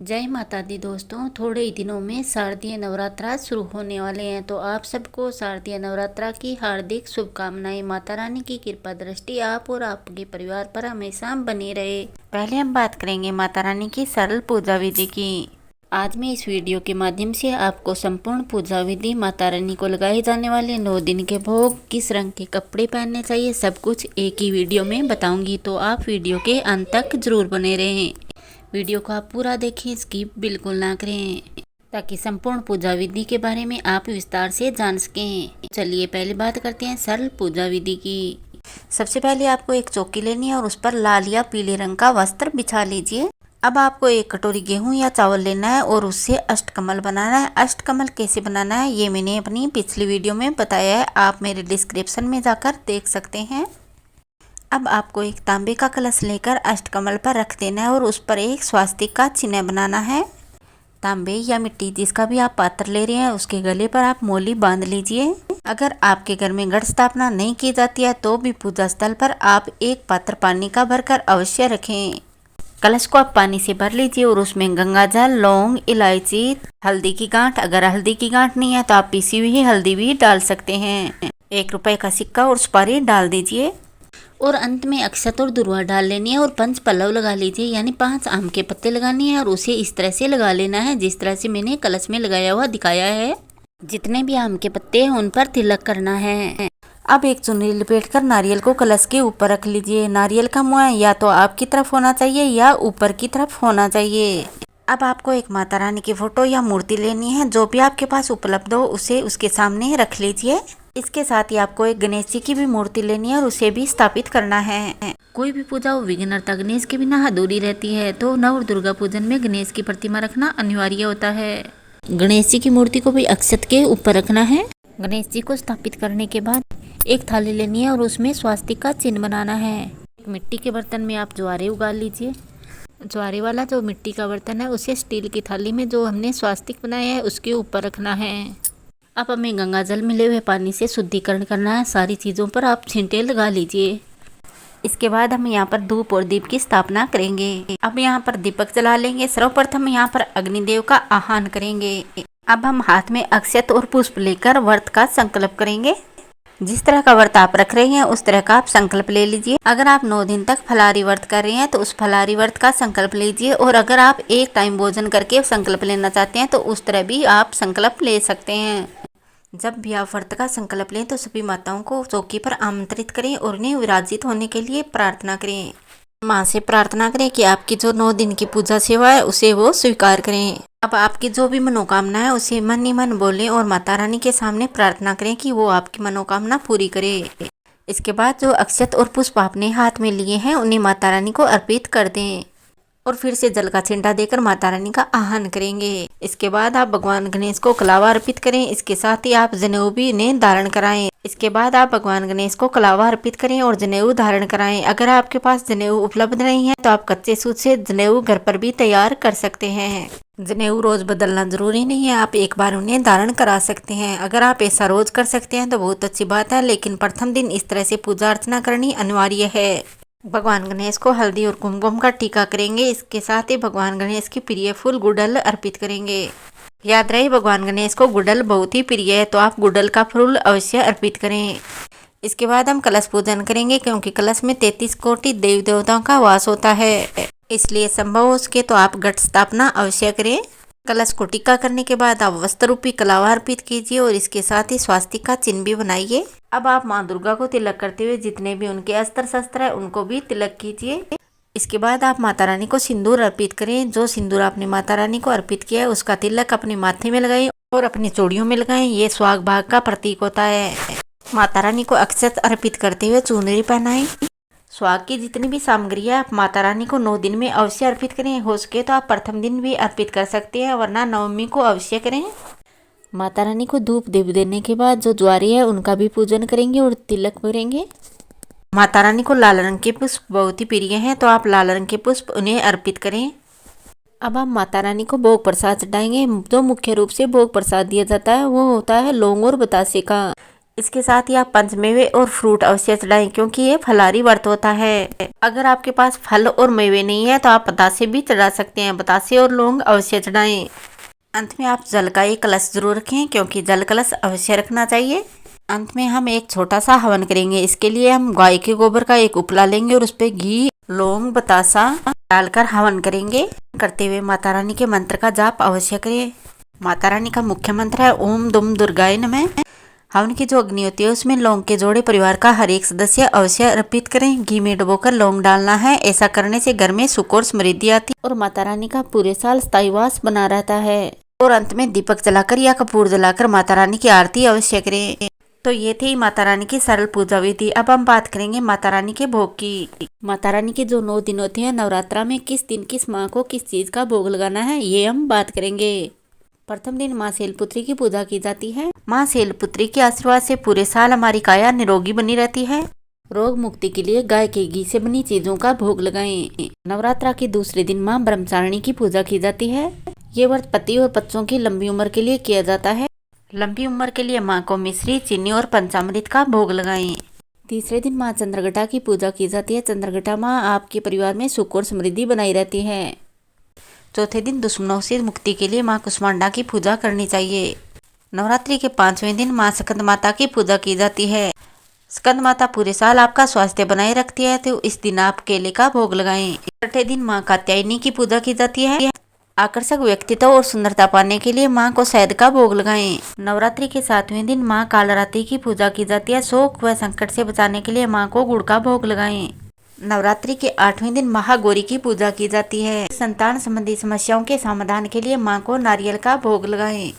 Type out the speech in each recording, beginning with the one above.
जय माता दी दोस्तों, थोड़े ही दिनों में शारदीय नवरात्रा शुरू होने वाले हैं। तो आप सबको शारदीय नवरात्रा की हार्दिक शुभकामनाएं। माता रानी की कृपा दृष्टि आप और आपके परिवार पर हमेशा बनी रहे। पहले हम बात करेंगे माता रानी की सरल पूजा विधि की। आज मैं इस वीडियो के माध्यम से आपको संपूर्ण पूजा विधि, माता रानी को लगाए जाने वाले 9 दिन के भोग, किस रंग के कपड़े पहनने चाहिए, सब कुछ एक ही वीडियो में बताऊंगी। तो आप वीडियो के अंत तक जरूर बने रहें। वीडियो को आप पूरा देखें, स्किप बिल्कुल ना करें, ताकि संपूर्ण पूजा विधि के बारे में आप विस्तार से जान सकें। चलिए पहले बात करते हैं सरल पूजा विधि की। सबसे पहले आपको एक चौकी लेनी है और उस पर लाल या पीले रंग का वस्त्र बिछा लीजिए। अब आपको एक कटोरी गेहूं या चावल लेना है और उससे अष्टकमल बनाना है। अष्टकमल कैसे बनाना है ये मैंने अपनी पिछली वीडियो में बताया है, आप मेरे डिस्क्रिप्शन में जाकर देख सकते हैं। अब आपको एक तांबे का कलश लेकर अष्टकमल पर रख देना है और उस पर एक स्वास्तिक का चिन्ह बनाना है। तांबे या मिट्टी जिसका भी आप पात्र ले रहे हैं उसके गले पर आप मोली बांध लीजिए। अगर आपके घर में घट स्थापना नहीं की जाती है तो भी पूजा स्थल पर आप एक पात्र पानी का भरकर अवश्य रखें। कलश को आप पानी से भर लीजिए और उसमें गंगा जल, लौंग, इलायची, हल्दी की गांठ, अगर हल्दी की गांठ नहीं है तो आप पीसी हुई हल्दी भी डाल सकते हैं। 1 रुपए का सिक्का और सुपारी डाल दीजिए और अंत में अक्षत और दुर्वा डाल लेनी है और 5 पल्लव लगा लीजिए, यानी 5 आम के पत्ते लगानी है और उसे इस तरह से लगा लेना है जिस तरह से मैंने कलश में लगाया हुआ दिखाया है। जितने भी आम के पत्ते हैं उन पर तिलक करना है। अब एक चुन्नी लपेटकर नारियल को कलश के ऊपर रख लीजिए। नारियल का मुंह या तो आपकी तरफ होना चाहिए या ऊपर की तरफ होना चाहिए। अब आपको एक माता रानी की फोटो या मूर्ति लेनी है, जो भी आपके पास उपलब्ध हो उसे उसके सामने रख लीजिए। इसके साथ ही आपको एक गणेश जी की भी मूर्ति लेनी है और उसे भी स्थापित करना है। कोई भी पूजा हो विघ्नहर्ता गणेश के बिना अधूरी रहती है, तो नव दुर्गा पूजन में गणेश की प्रतिमा रखना अनिवार्य होता है। गणेश जी की मूर्ति को भी अक्षत के ऊपर रखना है। गणेश जी को स्थापित करने के बाद एक थाली लेनी है और उसमें स्वास्तिक का चिन्ह बनाना है। एक मिट्टी के बर्तन में आप ज्वारे उगा लीजिए। ज्वारे वाला जो मिट्टी का बर्तन है उसे स्टील की थाली में जो हमने स्वास्तिक बनाया है उसके ऊपर रखना है। अब हमें गंगा जल मिले हुए पानी से शुद्धिकरण करना है। सारी चीज़ों पर आप छींटे लगा लीजिए। इसके बाद हम यहाँ पर धूप और दीप की स्थापना करेंगे। अब यहाँ पर दीपक जला लेंगे। सर्वप्रथम यहाँ पर अग्निदेव का आह्वान करेंगे। अब हम हाथ में अक्षत और पुष्प लेकर व्रत का संकल्प करेंगे। जिस तरह का व्रत आप रख रहे हैं उस तरह का आप संकल्प ले लीजिए। अगर आप 9 दिन तक फलाहारी व्रत कर रहे हैं तो उस फलाहारी व्रत का संकल्प लीजिए, और अगर आप एक टाइम भोजन करके संकल्प लेना चाहते हैं तो उस तरह भी आप संकल्प ले सकते हैं। जब भी आप व्रत का संकल्प लें तो सभी माताओं को चौकी पर आमंत्रित करें और उन्हें विराजित होने के लिए प्रार्थना करें। माँ से प्रार्थना करें कि आपकी जो 9 दिन की पूजा सेवा है उसे वो स्वीकार करें। अब आपकी जो भी मनोकामना है उसे मन ही मन बोलें और माता रानी के सामने प्रार्थना करें कि वो आपकी मनोकामना पूरी करे। इसके बाद जो अक्षत और पुष्प आपने हाथ में लिए हैं उन्हें माता रानी को अर्पित कर दें और फिर से जल का छिंटा देकर माता रानी का आह्वान करेंगे। इसके बाद आप भगवान गणेश को कलावा अर्पित करें। इसके साथ ही आप जनेऊ भी इन्हें धारण कराएं। इसके बाद आप भगवान गणेश को कलावा अर्पित करें और जनेऊ धारण कराएं। अगर आपके पास जनेऊ उपलब्ध नहीं है तो आप कच्चे सूत से जनेऊ घर पर भी तैयार कर सकते हैं। जनेऊ रोज बदलना जरूरी नहीं है, आप एक बार उन्हें धारण करा सकते हैं। अगर आप ऐसा रोज कर सकते हैं तो बहुत अच्छी बात है, लेकिन प्रथम दिन इस तरह से पूजा अर्चना करनी अनिवार्य है। भगवान गणेश को हल्दी और कुमकुम का टीका करेंगे। इसके साथ ही भगवान गणेश की प्रिय फूल गुड़हल अर्पित करेंगे। याद रहे भगवान गणेश को गुड़हल बहुत ही प्रिय है, तो आप गुड़हल का फूल अवश्य अर्पित करें। इसके बाद हम कलश पूजन करेंगे, क्योंकि कलश में 33 कोटि देवी देवताओं का वास होता है, इसलिए संभव हो सके तो आप घट स्थापना अवश्य करें। कलश को टीका करने के बाद आप वस्त्र रूपी कलावा अर्पित कीजिए और इसके साथ ही स्वास्तिक का चिन्ह भी बनाइए। अब आप माँ दुर्गा को तिलक करते हुए जितने भी उनके अस्त्र शस्त्र है उनको भी तिलक कीजिए। इसके बाद आप माता रानी को सिंदूर अर्पित करें। जो सिंदूर आपने माता रानी को अर्पित किया है उसका तिलक अपने माथे में लगाएं और अपनी चूड़ियों में लगाएं। ये सुहाग भाग का प्रतीक होता है। माता रानी को अक्षत अर्पित करते हुए चुनरी पहनाएं। सुहाग की जितनी भी सामग्री है आप माता रानी को 9 दिन में अवश्य अर्पित करें। हो सके तो आप प्रथम दिन भी अर्पित कर सकते हैं, वरना नवमी को अवश्य करें। माता रानी को धूप दीप देने के बाद जो ज्वारी है उनका भी पूजन करेंगे और तिलक करेंगे। माता रानी को लाल रंग के पुष्प बहुत ही प्रिय हैं, तो आप लाल रंग के पुष्प उन्हें अर्पित करें। अब हम माता रानी को भोग प्रसाद चढ़ाएंगे। जो मुख्य रूप से भोग प्रसाद दिया जाता है वो होता है लौंग और बतासे का। इसके साथ ही आप पंचमेवे और फ्रूट अवश्य चढ़ाएं क्योंकि ये फलाहारी व्रत होता है। अगर आपके पास फल और मेवे नहीं है तो आप बतासे भी चढ़ा सकते हैं। बतासे और लौंग अवश्य चढ़ाएं। अंत में आप जल का एक कलश जरूर रखें क्योंकि जल कलश अवश्य रखना चाहिए। अंत में हम एक छोटा सा हवन करेंगे। इसके लिए हम गाय के गोबर का एक उपला लेंगे और उस पे घी, लौंग, बतासा डालकर हवन करेंगे। करते हुए माता रानी के मंत्र का जाप अवश्य करें। माता रानी का मुख्य मंत्र है ओम दुम दुर्गाय नमः। हवन की जो अग्नि होती है उसमें लौंग के जोड़े परिवार का हर एक सदस्य अवश्य अर्पित करें। घी में डुबोकर लौंग डालना है। ऐसा करने से घर में सुख और समृद्धि आती है और माता रानी का पूरे साल स्थायी वास बना रहता है। और अंत में दीपक जलाकर या कपूर जलाकर माता रानी की आरती अवश्य करें। तो ये थी माता रानी की सरल पूजा विधि। अब हम बात करेंगे माता रानी के भोग की। माता रानी के जो 9 दिन होते हैं नवरात्रा में, किस दिन किस माँ को किस चीज का भोग लगाना है ये हम बात करेंगे। प्रथम दिन माँ शैलपुत्री की पूजा की जाती है। माँ शैलपुत्री के आशीर्वाद से पूरे साल हमारी काया निरोगी बनी रहती है। रोग मुक्ति के लिए गाय के घी से बनी चीजों का भोग लगाएं। नवरात्रा के दूसरे दिन माँ ब्रह्मचारिणी की पूजा की जाती है। ये व्रत पति और बच्चों की लंबी उम्र के लिए किया जाता है। लंबी उम्र के लिए माँ को मिश्री, चीनी और पंचामृत का भोग लगाएं। तीसरे दिन माँ चंद्रघटा की पूजा की जाती है। चंद्रघटा माँ आपके परिवार में सुख और समृद्धि बनाई रहती है। चौथे दिन दुश्मनों से मुक्ति के लिए माँ कुष्मांडा की पूजा करनी चाहिए। नवरात्रि के 5वें दिन माँ स्कंद माता की पूजा की जाती है। स्कंद माता पूरे साल आपका स्वास्थ्य बनाए रखती है तो इस दिन आप केले का भोग लगाएं। छठे दिन माँ कात्यायनी की पूजा की जाती है। आकर्षक व्यक्तित्व और सुंदरता पाने के लिए माँ को शहद का भोग लगाएं। नवरात्रि के 7वें दिन माँ कालरात्रि की पूजा की जाती है। शोक व संकट से बचाने के लिए माँ को गुड़ का भोग लगाएं। नवरात्रि के 8वें दिन महागौरी की पूजा की जाती है। संतान संबंधी समस्याओं के समाधान के लिए माँ को नारियल का भोग लगाएं।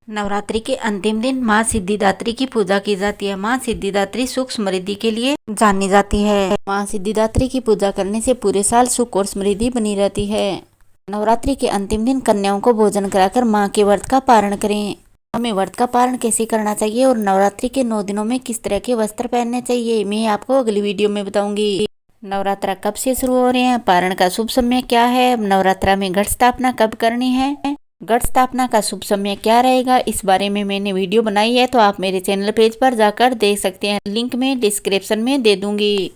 नवरात्रि के अंतिम दिन माँ सिद्धिदात्री की पूजा की जाती है। माँ सिद्धिदात्री सुख समृद्धि के लिए जानी जाती है। माँ सिद्धिदात्री की पूजा करने से पूरे साल सुख और समृद्धि बनी रहती है। नवरात्रि के अंतिम दिन कन्याओं को भोजन कराकर माँ के व्रत का पारण करें। हमें व्रत का पारण कैसे करना चाहिए और नवरात्रि के 9 दिनों में किस तरह के वस्त्र पहनने चाहिए मैं आपको अगली वीडियो में बताऊंगी। नवरात्रा कब से शुरू हो रहे हैं, पारण का शुभ समय क्या है, नवरात्रा में घट स्थापना कब करनी है, घट स्थापना का शुभ समय क्या रहेगा, इस बारे में मैंने वीडियो बनाई है तो आप मेरे चैनल पेज पर जाकर देख सकते हैं। लिंक मैं डिस्क्रिप्शन में दे दूंगी।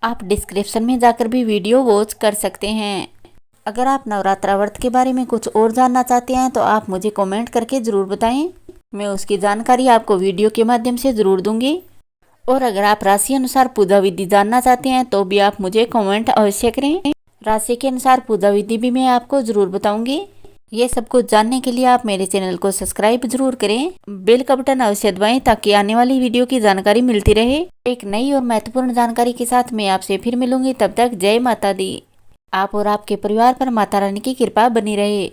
आप डिस्क्रिप्शन में जाकर भी वीडियो वॉच कर सकते हैं। अगर आप नवरात्रा व्रत के बारे में कुछ और जानना चाहते हैं तो आप मुझे कमेंट करके ज़रूर बताएं। मैं उसकी जानकारी आपको वीडियो के माध्यम से ज़रूर दूंगी। और अगर आप राशि अनुसार पूजा विधि जानना चाहते हैं तो भी आप मुझे कमेंट अवश्य करें। राशि के अनुसार पूजा विधि भी मैं आपको ज़रूर बताऊंगी। ये सब कुछ जानने के लिए आप मेरे चैनल को सब्सक्राइब जरूर करें। बेल का बटन अवश्य दबाएं ताकि आने वाली वीडियो की जानकारी मिलती रहे। एक नई और महत्वपूर्ण जानकारी के साथ मैं आपसे फिर मिलूंगी। तब तक जय माता दी। आप और आपके परिवार पर माता रानी की कृपा बनी रहे।